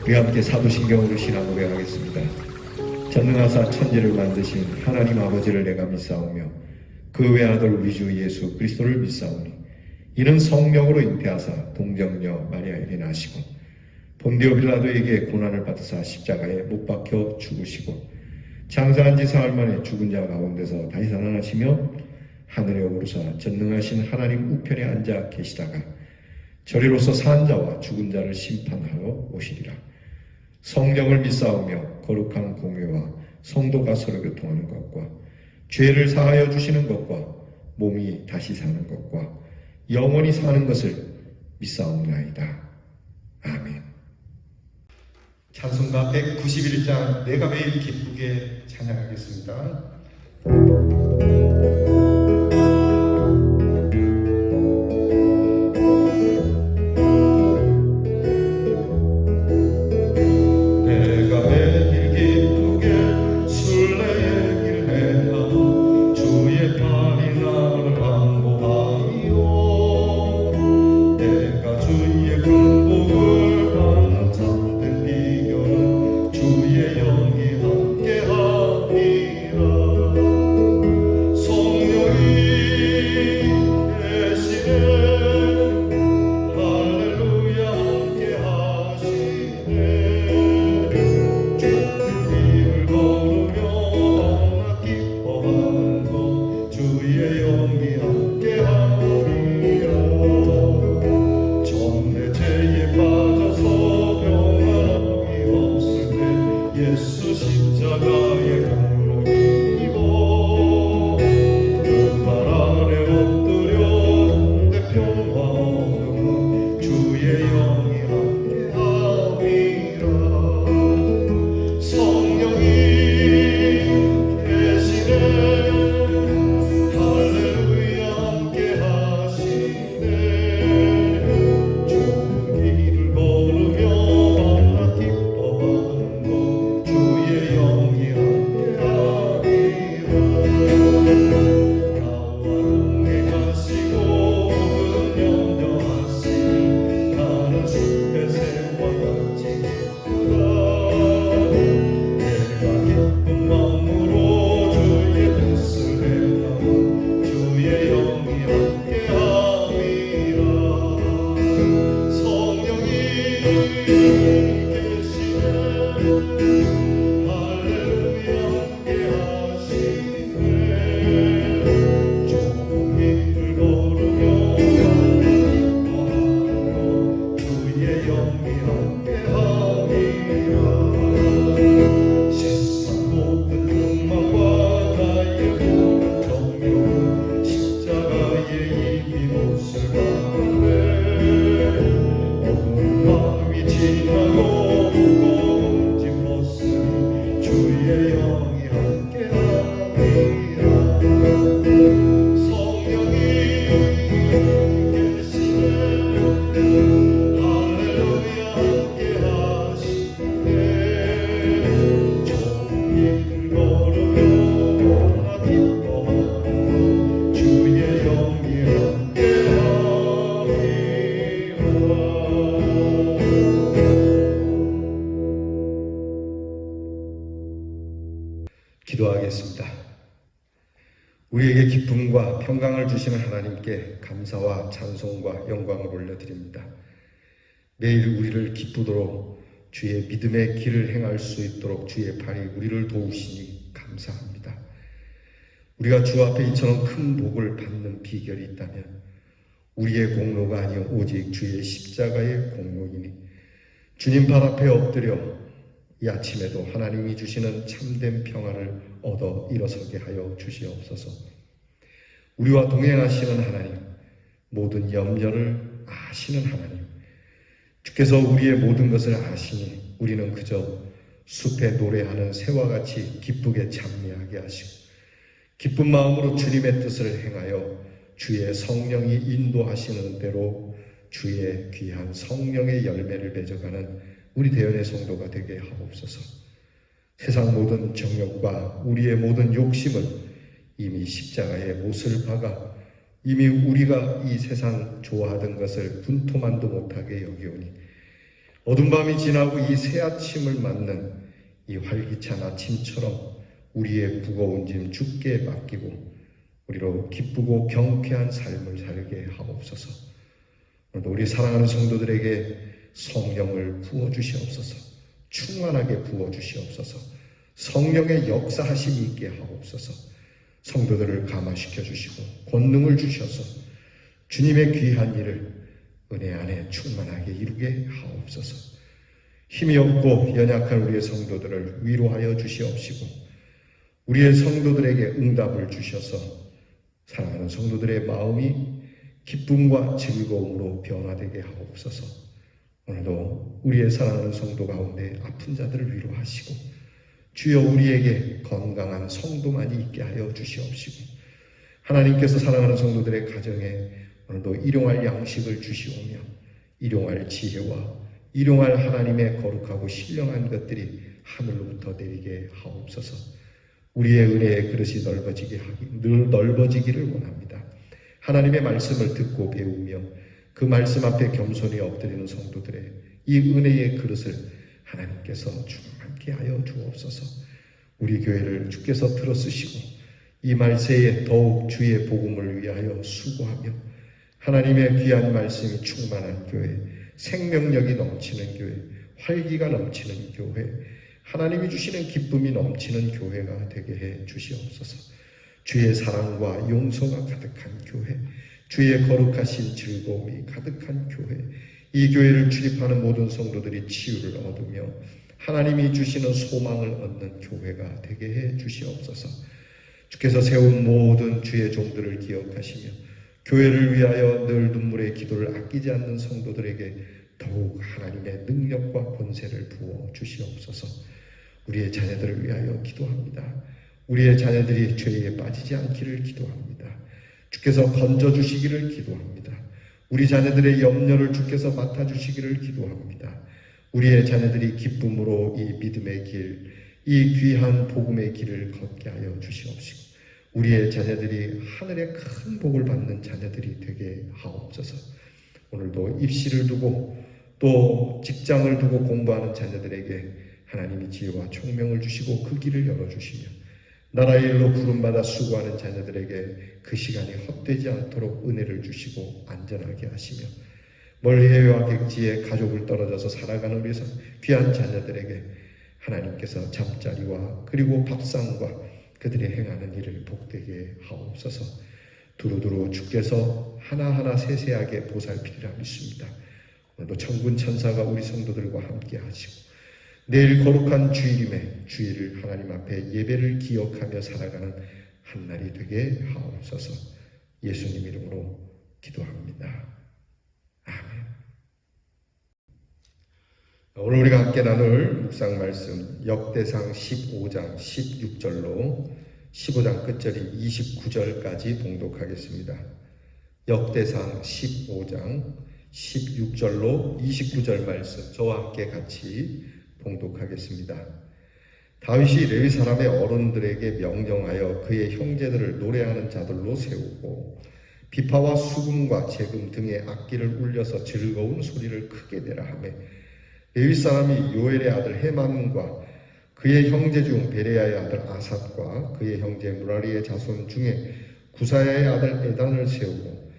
우리 함께 사도신경으로 신앙 고백하겠습니다. 전능하사 천지를 만드신 하나님 아버지를 내가 믿사오며 그 외아들 우리 주 예수 그리스도를 믿사오니 이는 성령으로 잉태하사 동정녀 마리아에게 나시고 본디오 빌라도에게 고난을 받으사 십자가에 못 박혀 죽으시고 장사한 지 사흘 만에 죽은 자 가운데서 다시 살아나시며 하늘에 오르사 전능하신 하나님 우편에 앉아 계시다가 저리로서 산 자와 죽은 자를 심판하러 오시리라. 성령을 믿사오며 거룩한 공회와 성도가 서로 교통하는 것과 죄를 사하여 주시는 것과 몸이 다시 사는 것과 영원히 사는 것을 믿사옵나이다. 아멘. 찬송가 191장 내가 매일 기쁘게 찬양하겠습니다. 기도하겠습니다. 우리에게 기쁨과 평강을 주시는 하나님께 감사와 찬송과 영광을 올려드립니다. 매일 우리를 기쁘도록 주의 믿음의 길을 행할 수 있도록 주의 팔이 우리를 도우시니 감사합니다. 우리가 주 앞에 이처럼 큰 복을 받는 비결이 있다면 우리의 공로가 아니요 오직 주의 십자가의 공로이니 주님 발 앞에 엎드려 이 아침에도 하나님이 주시는 참된 평안을 얻어 일어서게 하여 주시옵소서. 우리와 동행하시는 하나님, 모든 염려를 아시는 하나님, 주께서 우리의 모든 것을 아시니 우리는 그저 숲에 노래하는 새와 같이 기쁘게 찬미하게 하시고 기쁜 마음으로 주님의 뜻을 행하여 주의 성령이 인도하시는 대로 주의 귀한 성령의 열매를 맺어가는 우리 대연의 성도가 되게 하옵소서. 세상 모든 정욕과 우리의 모든 욕심을 이미 십자가에 못을 박아 이미 우리가 이 세상 좋아하던 것을 분토만도 못하게 여기오니 어둠 밤이 지나고 이 새 아침을 맞는 이 활기찬 아침처럼 우리의 무거운 짐 주께 맡기고 우리로 기쁘고 경쾌한 삶을 살게 하옵소서. 오늘도 우리 사랑하는 성도들에게 성령을 부어주시옵소서. 충만하게 부어주시옵소서. 성령의 역사하심이 있게 하옵소서. 성도들을 감화시켜 주시고 권능을 주셔서 주님의 귀한 일을 은혜 안에 충만하게 이루게 하옵소서. 힘이 없고 연약한 우리의 성도들을 위로하여 주시옵시고 우리의 성도들에게 응답을 주셔서 사랑하는 성도들의 마음이 기쁨과 즐거움으로 변화되게 하옵소서. 오늘도 우리의 사랑하는 성도 가운데 아픈 자들을 위로하시고 주여 우리에게 건강한 성도만이 있게 하여 주시옵시고 하나님께서 사랑하는 성도들의 가정에 오늘도 일용할 양식을 주시오며 일용할 지혜와 일용할 하나님의 거룩하고 신령한 것들이 하늘로부터 내리게 하옵소서. 우리의 은혜의 그릇이 늘 넓어지기를 원합니다. 하나님의 말씀을 듣고 배우며 그 말씀 앞에 겸손히 엎드리는 성도들의 이 은혜의 그릇을 하나님께서 충만케 하여 주옵소서. 우리 교회를 주께서 들어쓰시고 이 말세에 더욱 주의 복음을 위하여 수고하며 하나님의 귀한 말씀이 충만한 교회, 생명력이 넘치는 교회, 활기가 넘치는 교회, 하나님이 주시는 기쁨이 넘치는 교회가 되게 해 주시옵소서. 주의 사랑과 용서가 가득한 교회, 주의 거룩하신 즐거움이 가득한 교회, 이 교회를 출입하는 모든 성도들이 치유를 얻으며 하나님이 주시는 소망을 얻는 교회가 되게 해 주시옵소서. 주께서 세운 모든 주의 종들을 기억하시며 교회를 위하여 늘 눈물의 기도를 아끼지 않는 성도들에게 더욱 하나님의 능력과 권세를 부어 주시옵소서. 우리의 자녀들을 위하여 기도합니다. 우리의 자녀들이 죄에 빠지지 않기를 기도합니다. 주께서 건져주시기를 기도합니다. 우리 자녀들의 염려를 주께서 맡아주시기를 기도합니다. 우리의 자녀들이 기쁨으로 이 믿음의 길, 이 귀한 복음의 길을 걷게 하여 주시옵시고 우리의 자녀들이 하늘의 큰 복을 받는 자녀들이 되게 하옵소서. 오늘도 입시를 두고 또 직장을 두고 공부하는 자녀들에게 하나님이 지혜와 총명을 주시고 그 길을 열어주시며 나라의 일로 부름받아 수고하는 자녀들에게 그 시간이 헛되지 않도록 은혜를 주시고 안전하게 하시며 멀리 해외와 객지에 가족을 떨어져서 살아가는 우리 귀한 자녀들에게 하나님께서 잠자리와 그리고 밥상과 그들이 행하는 일을 복되게 하옵소서. 두루두루 주께서 하나하나 세세하게 보살피리라 믿습니다. 오늘도 천군 천사가 우리 성도들과 함께 하시고 내일 거룩한 주일임에 주일을 하나님 앞에 예배를 기억하며 살아가는 한 날이 되게 하옵소서. 예수님 이름으로 기도합니다. 아멘. 오늘 우리가 함께 나눌 묵상 말씀 역대상 15장 16절로 15장 끝절인 29절까지 봉독하겠습니다. 역대상 15장 16절로 29절 말씀 저와 함께 같이 봉독하겠습니다. 다윗이 레위 사람의 어른들에게 명령하여 그의 형제들을 노래하는 자들로 세우고 비파와 수금과 재금 등의 악기를 울려서 즐거운 소리를 크게 내라 하며 레위 사람이 요엘의 아들 헤만과 그의 형제 중 베레야의 아들 아삿과 그의 형제 무라리의 자손 중에 구사야의 아들 에단을 세우고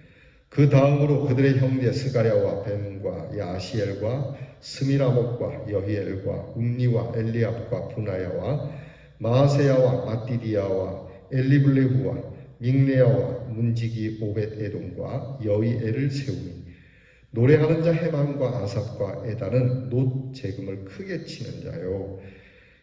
그 다음으로 그들의 형제 스가랴와 벤과 야시엘과 스미라목과 여히엘과 웅니와 엘리압과 부나야와 마아세야와 마띠디야와 엘리블레후와 믹네야와 문지기 오벳 에돔과 여히엘을 세우니 노래하는 자 헤만과 아삽과 에단은 놋 재금을 크게 치는 자요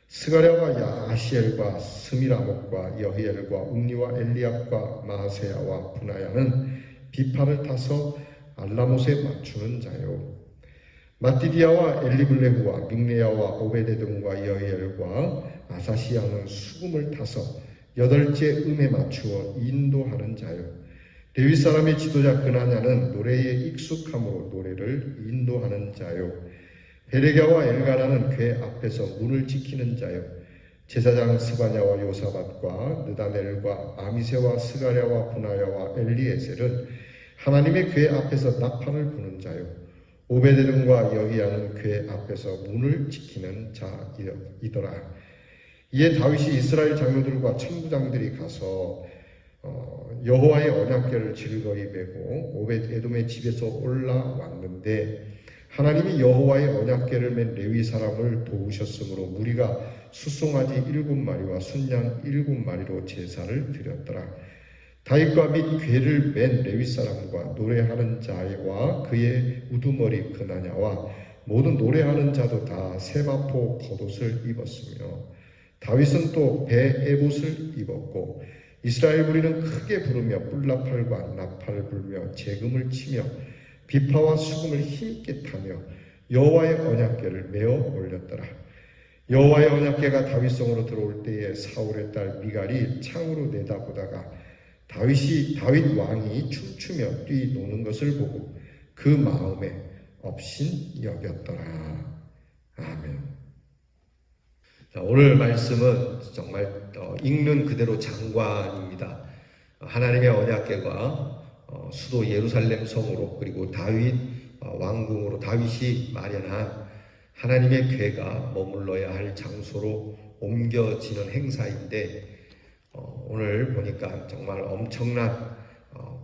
스가랴와 야시엘과 스미라목과 여히엘과 웅니와 엘리압과 마아세야와 부나야는 비파를 타서 알라못에 맞추는 자요 마띠디야와 엘리블레후와 믹네야와 오베데돔과 여히엘과 아사시야는 수금을 타서 8째 음에 맞추어 인도하는 자요 레위 사람의 지도자 그나냐는 노래에 익숙함으로 노래를 인도하는 자요 베레갸와 엘가나는 궤 앞에서 문을 지키는 자요 제사장 스바냐와 요사밧과 느다넬과 아미세와 스가랴와 부나야와 엘리에셀은 하나님의 궤 앞에서 나팔을 부는 자요 오베데돔과 여기야는 궤 앞에서 문을 지키는 자이더라. 이에 다윗이 이스라엘 장로들과 천부장들이 가서 여호와의 언약궤를 즐거이 메고 오벳에돔의 집에서 올라왔는데 하나님이 여호와의 언약궤를 맨 레위 사람을 도우셨으므로 무리가 숫송아지 7마리와 순양 7마리로 제사를 드렸더라. 다윗과 및 궤를 맨 레위 사람과 노래하는 자와 그의 우두머리 그나냐와 모든 노래하는 자도 다 세마포 겉옷을 입었으며 다윗은 또 배 에봇을 입었고 이스라엘 무리는 크게 부르며 뿔나팔과 나팔을 불며 재금을 치며 비파와 수금을 힘있게 타며 여호와의 언약궤를 메어 올렸더라. 여호와의 언약궤가 다윗성으로 들어올 때에 사울의 딸 미갈이 창으로 내다보다가 다윗 왕이 춤추며 뛰노는 것을 보고 그 마음에 업신 여겼더라. 아멘. 자, 오늘 말씀은 정말 읽는 그대로 장관입니다. 하나님의 언약궤가 수도 예루살렘 성으로 그리고 다윗 왕궁으로 다윗이 마련한 하나님의 궤가 머물러야 할 장소로 옮겨지는 행사인데 오늘 보니까 정말 엄청난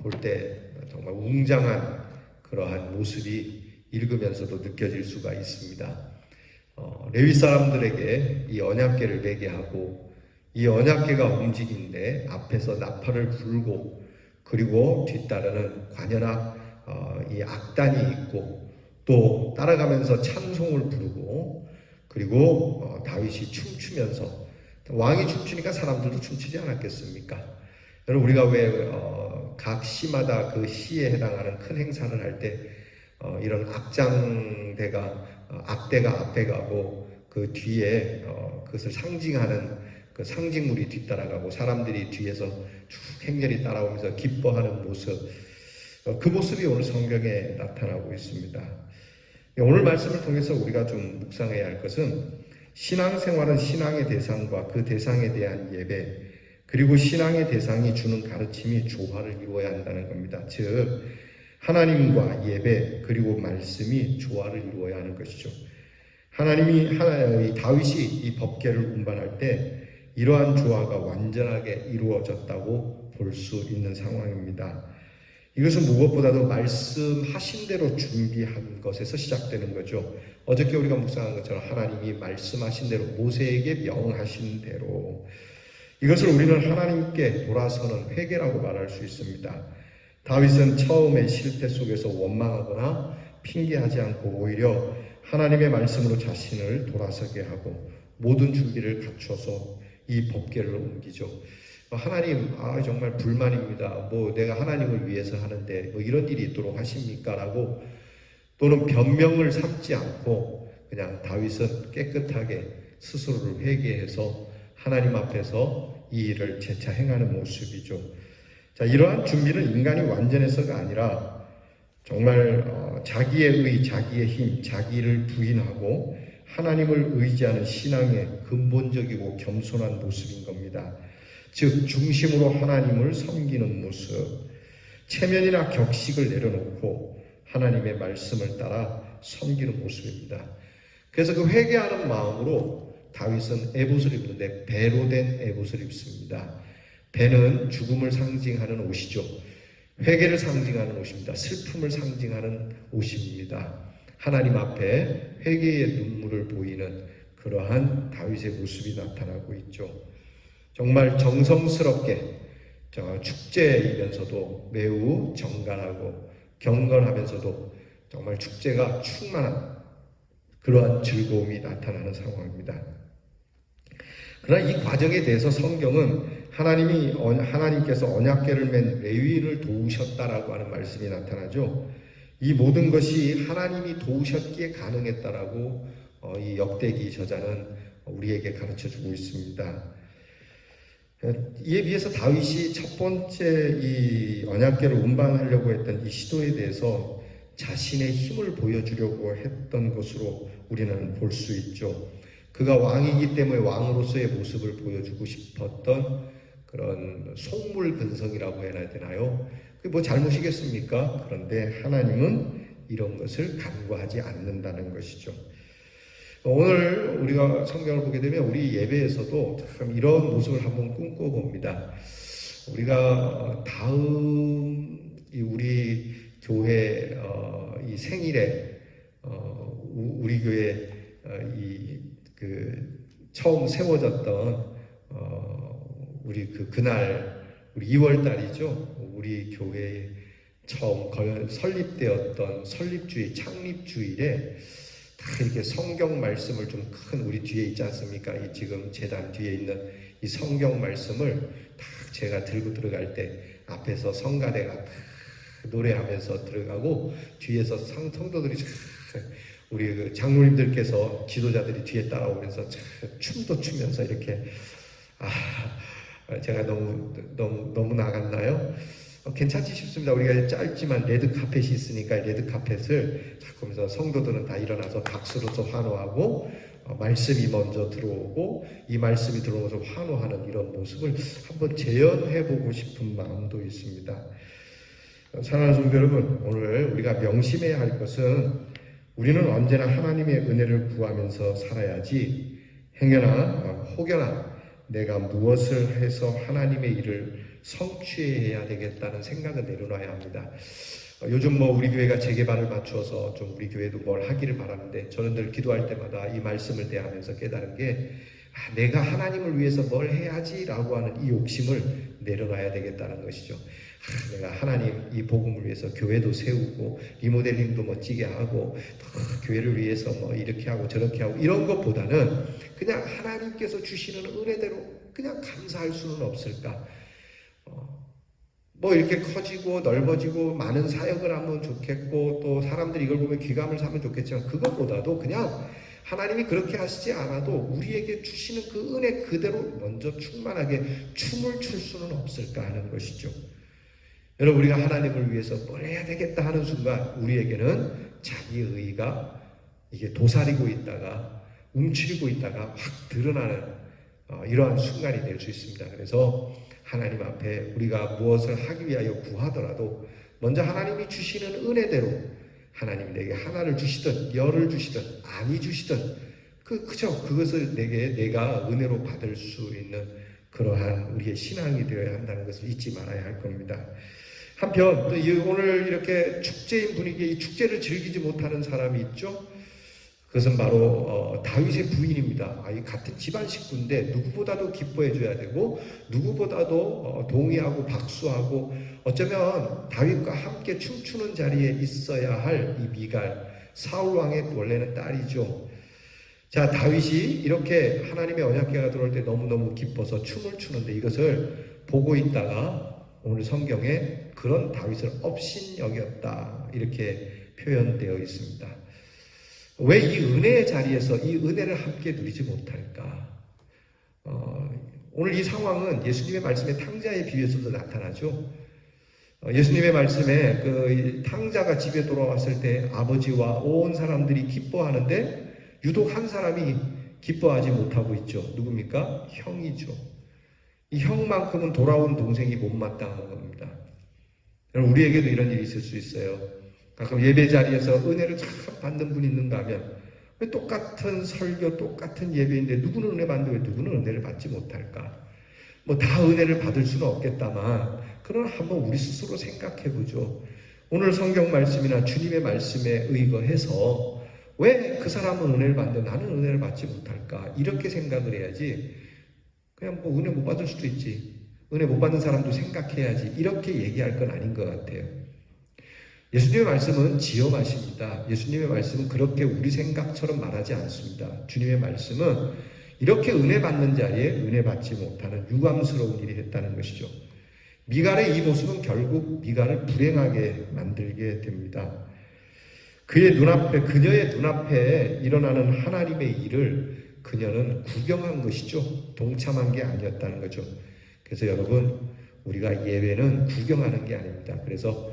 볼 때 정말 웅장한 그러한 모습이 읽으면서도 느껴질 수가 있습니다. 레위 사람들에게 이 언약궤를 매게 하고 이 언약궤가 움직이는데 앞에서 나팔을 불고 그리고 뒤따르는 관현악 이 악단이 있고 또 따라가면서 찬송을 부르고 그리고 다윗이 춤추면서 왕이 춤추니까 사람들도 춤추지 않았겠습니까? 여러분 우리가 왜 각 시마다 그 시에 해당하는 큰 행사를 할 때 이런 악장대가 악대가 앞에 가고 그 뒤에 그것을 상징하는 그 상징물이 뒤따라가고 사람들이 뒤에서 쭉 행렬히 따라오면서 기뻐하는 모습 그 모습이 오늘 성경에 나타나고 있습니다. 오늘 말씀을 통해서 우리가 좀 묵상해야 할 것은 신앙생활은 신앙의 대상과 그 대상에 대한 예배 그리고 신앙의 대상이 주는 가르침이 조화를 이루어야 한다는 겁니다. 즉 하나님과 예배 그리고 말씀이 조화를 이루어야 하는 것이죠. 다윗이 이 법궤를 운반할 때 이러한 조화가 완전하게 이루어졌다고 볼 수 있는 상황입니다. 이것은 무엇보다도 말씀하신 대로 준비한 것에서 시작되는 거죠. 어저께 우리가 묵상한 것처럼 하나님이 말씀하신 대로 모세에게 명하신 대로 이것을 우리는 하나님께 돌아서는 회개라고 말할 수 있습니다. 다윗은 처음에 실패 속에서 원망하거나 핑계하지 않고 오히려 하나님의 말씀으로 자신을 돌아서게 하고 모든 준비를 갖춰서 이 법궤를 옮기죠. 하나님, 정말 불만입니다. 내가 하나님을 위해서 하는데 이런 일이 있도록 하십니까? 라고 또는 변명을 삼지 않고 그냥 다윗은 깨끗하게 스스로를 회개해서 하나님 앞에서 이 일을 재차 행하는 모습이죠. 자, 이러한 준비는 인간이 완전해서가 아니라 정말 자기의 의, 자기의 힘, 자기를 부인하고 하나님을 의지하는 신앙의 근본적이고 겸손한 모습인 겁니다. 즉 중심으로 하나님을 섬기는 모습, 체면이나 격식을 내려놓고 하나님의 말씀을 따라 섬기는 모습입니다. 그래서 그 회개하는 마음으로 다윗은 에봇을 입는데 배로 된 에봇을 입습니다. 배는 죽음을 상징하는 옷이죠. 회개를 상징하는 옷입니다. 슬픔을 상징하는 옷입니다. 하나님 앞에 회개의 눈물을 보이는 그러한 다윗의 모습이 나타나고 있죠. 정말 정성스럽게 축제이면서도 매우 정갈하고 경건하면서도 정말 축제가 충만한 그러한 즐거움이 나타나는 상황입니다. 그러나 이 과정에 대해서 성경은 하나님께서 언약궤를 맨 레위인을 도우셨다라고 하는 말씀이 나타나죠. 이 모든 것이 하나님이 도우셨기에 가능했다라고 이 역대기 저자는 우리에게 가르쳐주고 있습니다. 이에 비해서 다윗이 첫 번째 이 언약궤를 운반하려고 했던 이 시도에 대해서 자신의 힘을 보여주려고 했던 것으로 우리는 볼 수 있죠. 그가 왕이기 때문에 왕으로서의 모습을 보여주고 싶었던 그런 속물 근성이라고 해야 되나요? 그게 뭐 잘못이겠습니까? 그런데 하나님은 이런 것을 간과하지 않는다는 것이죠. 오늘 우리가 성경을 보게 되면 우리 예배에서도 참 이런 모습을 한번 꿈꿔봅니다. 우리가 다음 우리 교회 이 생일에 우리 교회 처음 세워졌던 우리 그날 우리 2월 달이죠. 우리 교회에 처음 설립되었던 설립주일 창립주일에 다 이렇게 성경 말씀을 좀 큰 우리 뒤에 있지 않습니까? 이 지금 제단 뒤에 있는 이 성경 말씀을 다 제가 들고 들어갈 때 앞에서 성가대가 다 노래하면서 들어가고 뒤에서 성도들이 우리 그 장로님들께서 지도자들이 뒤에 따라오면서 춤도 추면서 이렇게 제가 너무 나갔나요? 괜찮지 싶습니다. 우리가 짧지만 레드 카펫이 있으니까 레드 카펫을 자꾸 하면서 성도들은 다 일어나서 박수로서 환호하고 말씀이 먼저 들어오고 이 말씀이 들어오면서 환호하는 이런 모습을 한번 재현해보고 싶은 마음도 있습니다. 사랑하는 성도 여러분, 오늘 우리가 명심해야 할 것은 우리는 언제나 하나님의 은혜를 구하면서 살아야지 행여나 혹여나 내가 무엇을 해서 하나님의 일을 성취해야 되겠다는 생각은 내려놔야 합니다. 요즘 우리 교회가 재개발을 맞춰서 좀 우리 교회도 뭘 하기를 바라는데 저는 늘 기도할 때마다 이 말씀을 대하면서 깨달은 게 내가 하나님을 위해서 뭘 해야지 라고 하는 이 욕심을 내려놔야 되겠다는 것이죠. 내가 하나님 이 복음을 위해서 교회도 세우고 리모델링도 멋지게 하고 교회를 위해서 이렇게 하고 저렇게 하고 이런 것보다는 그냥 하나님께서 주시는 은혜대로 그냥 감사할 수는 없을까? 이렇게 커지고 넓어지고 많은 사역을 하면 좋겠고 또 사람들이 이걸 보면 귀감을 사면 좋겠지만 그것보다도 그냥 하나님이 그렇게 하시지 않아도 우리에게 주시는 그 은혜 그대로 먼저 충만하게 춤을 출 수는 없을까 하는 것이죠. 여러분, 우리가 하나님을 위해서 뭘 해야 되겠다 하는 순간 우리에게는 자기 의가 이게 도사리고 있다가 움츠리고 있다가 확 드러나는 이러한 순간이 될 수 있습니다. 그래서 하나님 앞에 우리가 무엇을 하기 위하여 구하더라도 먼저 하나님이 주시는 은혜대로 하나님이 내게 하나를 주시든 열을 주시든 아니 주시든 그저 그것을 내가 은혜로 받을 수 있는 그러한 우리의 신앙이 되어야 한다는 것을 잊지 말아야 할 겁니다. 한편 또 오늘 이렇게 축제인 분위기에 이 축제를 즐기지 못하는 사람이 있죠. 그것은 바로 다윗의 부인입니다. 이 같은 집안 식구인데 누구보다도 기뻐해 줘야 되고 누구보다도 동의하고 박수하고 어쩌면 다윗과 함께 춤추는 자리에 있어야 할 이 미갈, 사울 왕의 원래는 딸이죠. 자, 다윗이 이렇게 하나님의 언약궤가 들어올 때 너무너무 기뻐서 춤을 추는데 이것을 보고 있다가 오늘 성경에 그런 다윗을 업신여겼다 이렇게 표현되어 있습니다. 왜 이 은혜의 자리에서 이 은혜를 함께 누리지 못할까? 오늘 이 상황은 예수님의 말씀의 탕자의 비유에서도 나타나죠. 예수님의 말씀에 그 탕자가 집에 돌아왔을 때 아버지와 온 사람들이 기뻐하는데 유독 한 사람이 기뻐하지 못하고 있죠. 누굽니까? 형이죠. 이 형만큼은 돌아온 동생이 못마땅한 겁니다. 여러분, 우리에게도 이런 일이 있을 수 있어요. 가끔 예배 자리에서 은혜를 참 받는 분이 있는가 하면 왜 똑같은 설교, 똑같은 예배인데 누구는 은혜 받는데 왜 누구는 은혜를 받지 못할까? 다 은혜를 받을 수는 없겠다만 그러나 한번 우리 스스로 생각해 보죠. 오늘 성경 말씀이나 주님의 말씀에 의거해서 왜 그 사람은 은혜를 받는데 나는 은혜를 받지 못할까? 이렇게 생각을 해야지 그냥 은혜 못 받을 수도 있지. 은혜 못 받는 사람도 생각해야지. 이렇게 얘기할 건 아닌 것 같아요. 예수님의 말씀은 지엄하십니다. 예수님의 말씀은 그렇게 우리 생각처럼 말하지 않습니다. 주님의 말씀은 이렇게 은혜 받는 자리에 은혜 받지 못하는 유감스러운 일이 했다는 것이죠. 미갈의 이 모습은 결국 미갈을 불행하게 만들게 됩니다. 그녀의 눈앞에 일어나는 하나님의 일을 그녀는 구경한 것이죠. 동참한 게 아니었다는 거죠. 그래서 여러분, 우리가 예배는 구경하는 게 아닙니다. 그래서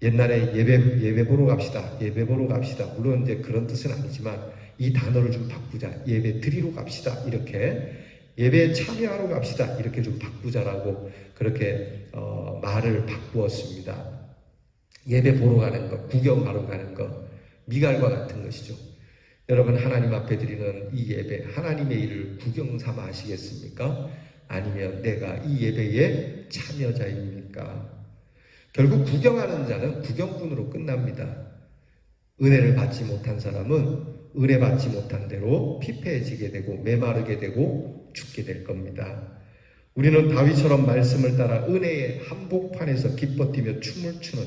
옛날에 예배 보러 갑시다. 예배 보러 갑시다. 물론 이제 그런 뜻은 아니지만 이 단어를 좀 바꾸자. 예배 드리러 갑시다. 이렇게 예배에 참여하러 갑시다. 이렇게 좀 바꾸자라고 그렇게 말을 바꾸었습니다. 예배 보러 가는 것, 구경하러 가는 것. 미갈과 같은 것이죠. 여러분, 하나님 앞에 드리는 이 예배, 하나님의 일을 구경 삼아 하시겠습니까? 아니면 내가 이 예배의 참여자입니까? 결국 구경하는 자는 구경꾼으로 끝납니다. 은혜를 받지 못한 사람은 은혜 받지 못한 대로 피폐해지게 되고 메마르게 되고 죽게 될 겁니다. 우리는 다윗처럼 말씀을 따라 은혜의 한복판에서 기뻐 뛰며 춤을 추는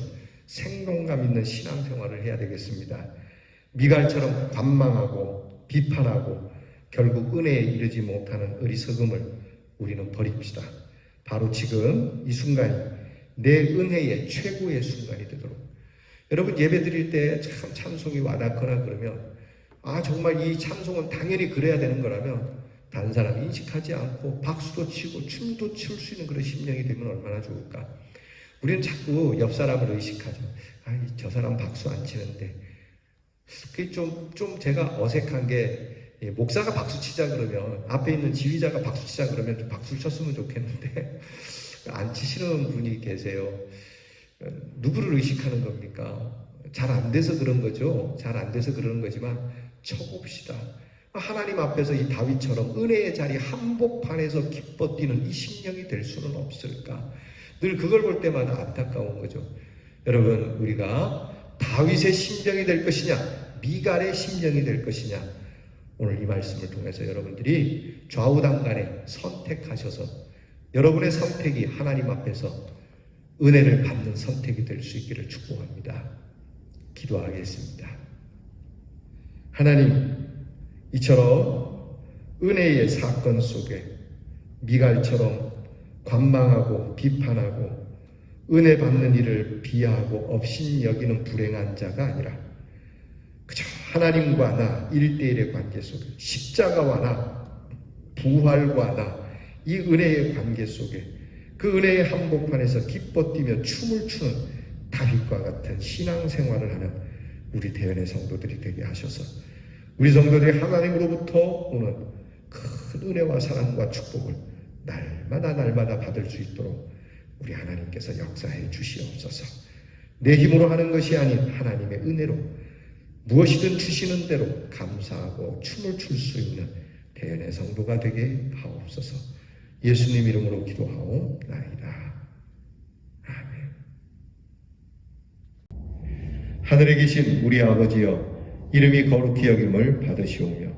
생동감 있는 신앙생활을 해야 되겠습니다. 미갈처럼 관망하고 비판하고 결국 은혜에 이르지 못하는 어리석음을 우리는 버립시다. 바로 지금 이 순간이 내 은혜의 최고의 순간이 되도록. 여러분, 예배 드릴 때 참 찬송이 와닿거나 그러면 정말 이 찬송은 당연히 그래야 되는 거라면 다른 사람 인식하지 않고 박수도 치고 춤도 출 수 있는 그런 심령이 되면 얼마나 좋을까. 우리는 자꾸 옆 사람을 의식하죠. 저 사람 박수 안 치는데. 그게 좀 제가 어색한 게, 목사가 박수 치자 그러면, 앞에 있는 지휘자가 박수 치자 그러면 좀 박수를 쳤으면 좋겠는데 안 치시는 분이 계세요. 누구를 의식하는 겁니까? 잘 안 돼서 그런 거죠. 잘 안 돼서 그러는 거지만 쳐봅시다. 하나님 앞에서 이 다윗처럼 은혜의 자리 한복판에서 기뻐 뛰는 이 심령이 될 수는 없을까? 늘 그걸 볼 때마다 안타까운 거죠. 여러분, 우리가 다윗의 심령이 될 것이냐, 미갈의 심령이 될 것이냐, 오늘 이 말씀을 통해서 여러분들이 좌우당간에 선택하셔서 여러분의 선택이 하나님 앞에서 은혜를 받는 선택이 될 수 있기를 축복합니다. 기도하겠습니다. 하나님, 이처럼 은혜의 사건 속에 미갈처럼 관망하고 비판하고 은혜 받는 일을 비하하고 업신여기는 불행한 자가 아니라 그저 하나님과 나 1대1의 관계 속에 십자가와 나 부활과 나 이 은혜의 관계 속에 그 은혜의 한복판에서 기뻐 뛰며 춤을 추는 다윗과 같은 신앙생활을 하는 우리 대연의 성도들이 되게 하셔서 우리 성도들이 하나님으로부터 오는 큰 은혜와 사랑과 축복을 날마다 받을 수 있도록 우리 하나님께서 역사해 주시옵소서. 내 힘으로 하는 것이 아닌 하나님의 은혜로 무엇이든 주시는 대로 감사하고 춤을 출 수 있는 대연의 성도가 되게 하옵소서. 예수님 이름으로 기도하옵나이다. 아멘. 하늘에 계신 우리 아버지여, 이름이 거룩히 여김을 받으시오며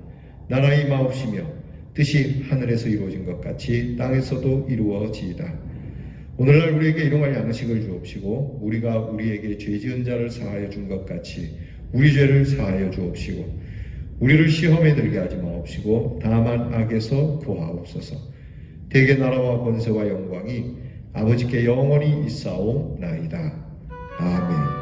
나라가 임하옵시며 뜻이 하늘에서 이루어진 것 같이 땅에서도 이루어지이다. 오늘날 우리에게 일용할 양식을 주옵시고 우리가 우리에게 죄 지은 자를 사하여 준 것 같이 우리 죄를 사하여 주옵시고 우리를 시험에 들게 하지 마옵시고 다만 악에서 구하옵소서. 대개 나라와 권세와 영광이 아버지께 영원히 있사오나이다. 아멘.